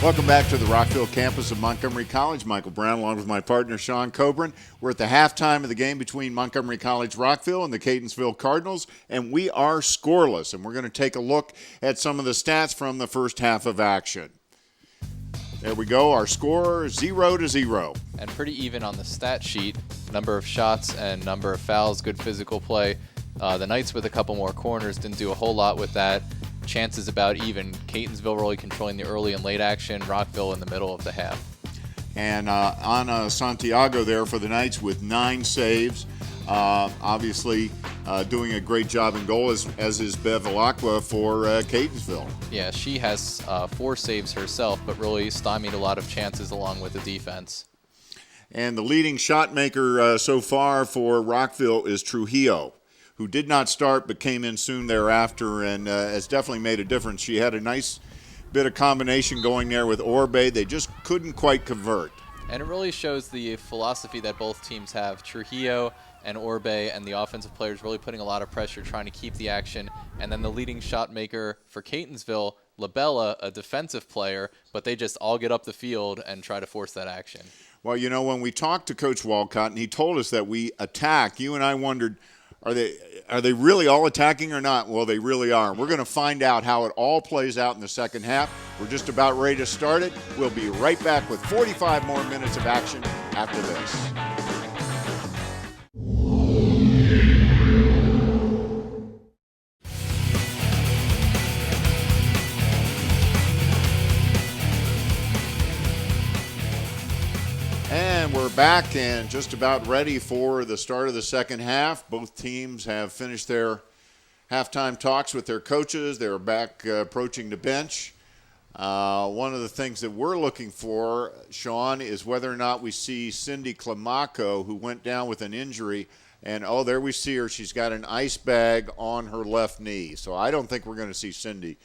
Welcome back to the Rockville campus of Montgomery College. Michael Brown along with my partner Sean Kobrin. We're at the halftime of the game between Montgomery College Rockville and the Catonsville Cardinals, and we are scoreless. And we're going to take a look at some of the stats from the first half of action. There we go, our score 0-0. And pretty even on the stat sheet. Number of shots and number of fouls, good physical play. The Knights with a couple more corners didn't do a whole lot with that. Chances about even. Catonsville really controlling the early and late action. Rockville in the middle of the half. And Ana Santiago there for the Knights with 9 saves. Obviously doing a great job in goal, as is Bev Alakwa for Catonsville. Yeah, she has 4 saves herself, but really stymied a lot of chances along with the defense. And the leading shot maker so far for Rockville is Trujillo, who did not start but came in soon thereafter and has definitely made a difference. She had a nice bit of combination going there with Orbe. They just couldn't quite convert. And it really shows the philosophy that both teams have. Trujillo and Orbe and the offensive players really putting a lot of pressure trying to keep the action. And then the leading shot maker for Catonsville, Labella, a defensive player, but they just all get up the field and try to force that action. Well, you know, when we talked to Coach Walcott and he told us that we attack, you and I wondered, are they really all attacking or not? Well, they really are. We're going to find out how it all plays out in the second half. We're just about ready to start it. We'll be right back with 45 more minutes of action after this. And we're back and just about ready for the start of the second half. Both teams have finished their halftime talks with their coaches. They're back approaching the bench. One of the things that we're looking for, Sean, is whether or not we see Cindy Climaco, who went down with an injury. And, oh, there we see her. She's got an ice bag on her left knee. So I don't think we're going to see Cindy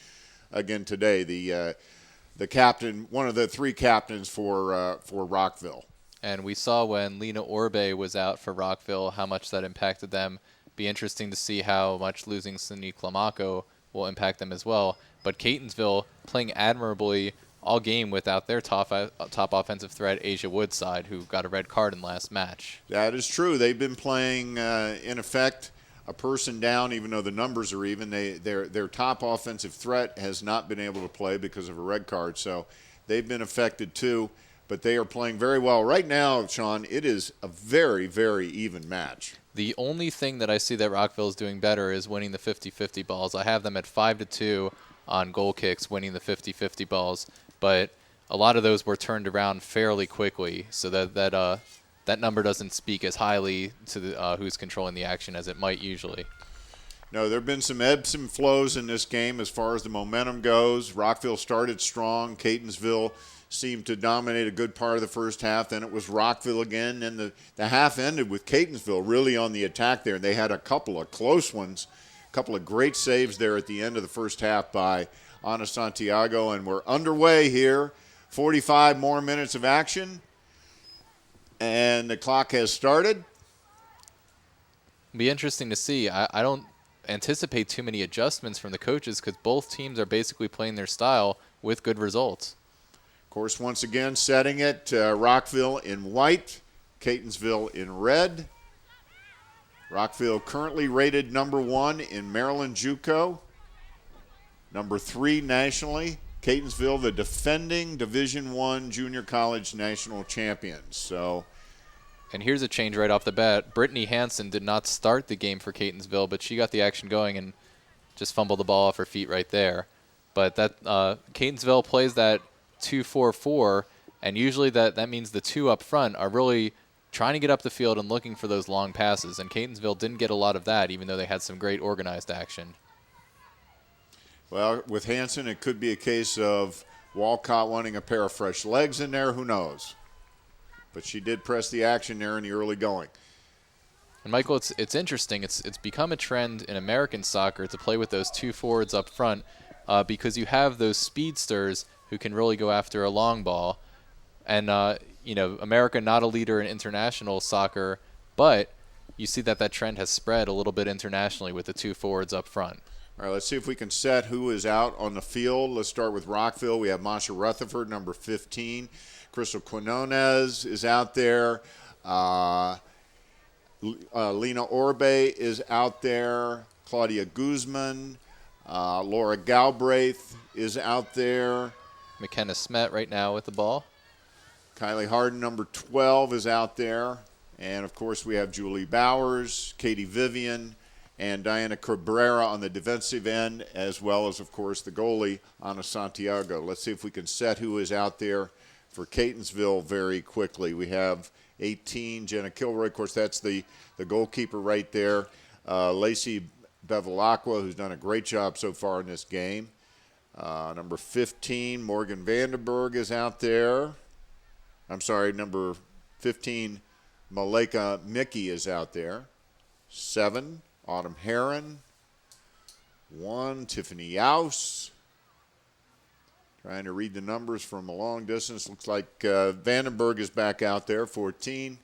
again today, the captain, one of the 3 captains for Rockville. And we saw when Lena Orbe was out for Rockville how much that impacted them. Be interesting to see how much losing Cindy Climaco will impact them as well. But Catonsville playing admirably all game without their top offensive threat, Asia Woodside, who got a red card in last match. That is true. They've been playing, in effect, a person down, even though the numbers are even. Their top offensive threat has not been able to play because of a red card. So they've been affected too. But they are playing very well. Right now, Sean, it is a very, very even match. The only thing that I see that Rockville is doing better is winning the 50-50 balls. I have them at 5-2 on goal kicks, winning the 50-50 balls. But a lot of those were turned around fairly quickly, so that number doesn't speak as highly to who's controlling the action as it might usually. No, there have been some ebbs and flows in this game as far as the momentum goes. Rockville started strong. Catonsville seemed to dominate a good part of the first half. Then it was Rockville again. And the half ended with Catonsville really on the attack there. They had a couple of close ones, a couple of great saves there at the end of the first half by Ana Santiago. And we're underway here. 45 more minutes of action. And the clock has started. It'll be interesting to see. I don't anticipate too many adjustments from the coaches because both teams are basically playing their style with good results. Of course, once again, setting it, Rockville in white, Catonsville in red. Rockville currently rated number 1 in Maryland JUCO, number 3 nationally. Catonsville, the defending Division I junior college national champions. And here's a change right off the bat. Brittany Hansen did not start the game for Catonsville, but she got the action going and just fumbled the ball off her feet right there. But that Catonsville plays that 2-4-4, and usually that means the 2 up front are really trying to get up the field and looking for those long passes. And Catonsville didn't get a lot of that, even though they had some great organized action. Well, with Hansen, it could be a case of Walcott wanting a pair of fresh legs in there. Who knows? But she did press the action there in the early going. And Michael, it's interesting. It's become a trend in American soccer to play with those 2 forwards up front because you have those speedsters who can really go after a long ball. And, America not a leader in international soccer, but you see that trend has spread a little bit internationally with the 2 forwards up front. All right, let's see if we can set who is out on the field. Let's start with Rockville. We have Masha Rutherford, number 15. Crystal Quinones is out there. Lena Orbe is out there. Claudia Guzman. Laura Galbraith is out there. McKenna Smet right now with the ball. Kylie Harden, number 12, is out there. And, of course, we have Julie Bowers, Katie Vivian, and Diana Cabrera on the defensive end, as well as, of course, the goalie, Ana Santiago. Let's see if we can set who is out there for Catonsville very quickly. We have 18, Jenna Kilroy. Of course, that's the goalkeeper right there. Lacey Bevilacqua, who's done a great job so far in this game. Number 15, Morgan Vandenberg is out there. I'm sorry, number 15, Maleka Mickey is out there. 7, Autumn Heron. 1, Tiffany Yaus. Trying to read the numbers from a long distance. Looks like Vandenberg is back out there, 14.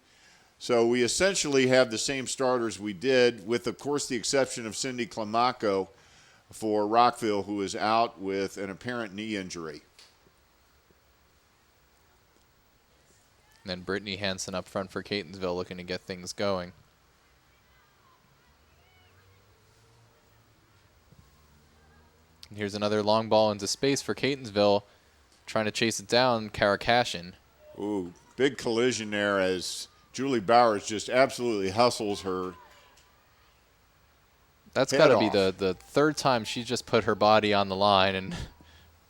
So we essentially have the same starters we did, with, of course, the exception of Cindy Climaco for Rockville, who is out with an apparent knee injury. And then Brittany Hansen up front for Catonsville, looking to get things going. And here's another long ball into space for Catonsville, trying to chase it down, Kara Cashin. Ooh, big collision there as Julie Bowers just absolutely hustles her. That's got to be the third time she's just put her body on the line and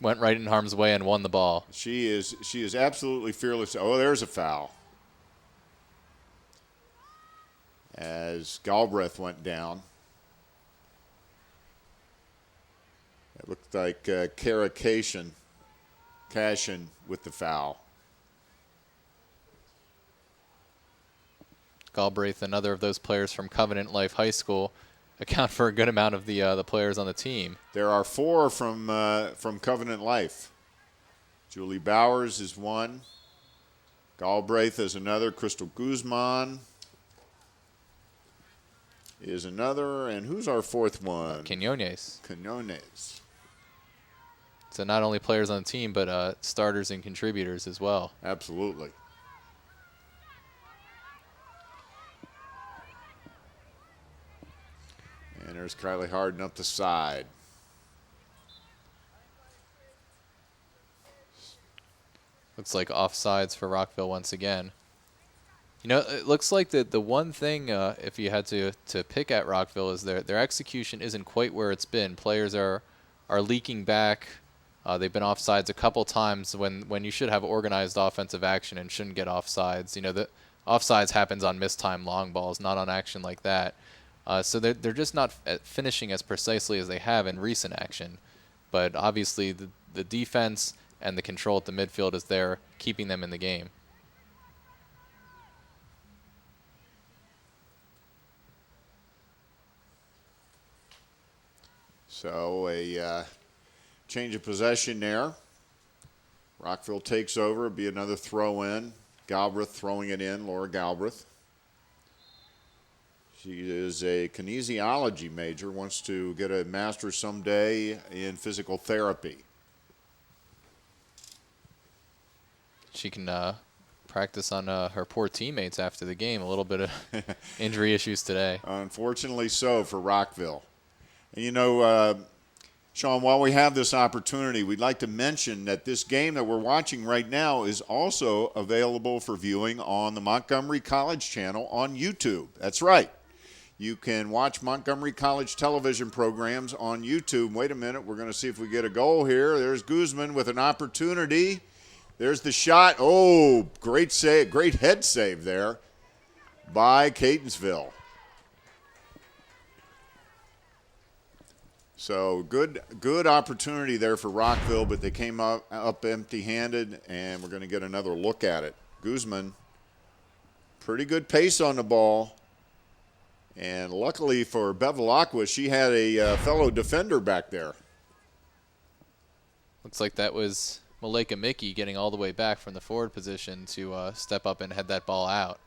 went right in harm's way and won the ball. She is absolutely fearless. Oh, there's a foul. As Galbraith went down. It looked like Kara Cashin with the foul. Galbraith, another of those players from Covenant Life High School, account for a good amount of the players on the team. There are 4 from Covenant Life. Julie Bowers is 1. Galbraith is another. Crystal Guzman is another. And who's our 4th one? Quinones. Quinones. So not only players on the team, but starters and contributors as well. Absolutely. And there's Kylie Harden up the side. Looks like offsides for Rockville once again. You know, it looks like the one thing, if you had to pick at Rockville, is their execution isn't quite where it's been. Players are leaking back. They've been offsides a couple times when you should have organized offensive action and shouldn't get offsides. You know, the offsides happens on mistimed long balls, not on action like that. So they're just not finishing as precisely as they have in recent action. But obviously the defense and the control at the midfield is there, keeping them in the game. So a change of possession there. Rockville takes over. It'll be another throw in. Galbraith throwing it in, Laura Galbraith. She is a kinesiology major, wants to get a master's someday in physical therapy. She can practice on her poor teammates after the game. A little bit of injury issues today. Unfortunately so for Rockville. And you know, Sean, while we have this opportunity, we'd like to mention that this game that we're watching right now is also available for viewing on the Montgomery College channel on YouTube. That's right. You can watch Montgomery College television programs on YouTube. Wait a minute. We're going to see if we get a goal here. There's Guzman with an opportunity. There's the shot. Oh, great save, great head save there by Catonsville. So good opportunity there for Rockville, but they came up empty-handed, and we're going to get another look at it. Guzman, pretty good pace on the ball. And luckily for Bevilacqua, she had a fellow defender back there. Looks like that was Maleka Mickey getting all the way back from the forward position to step up and head that ball out.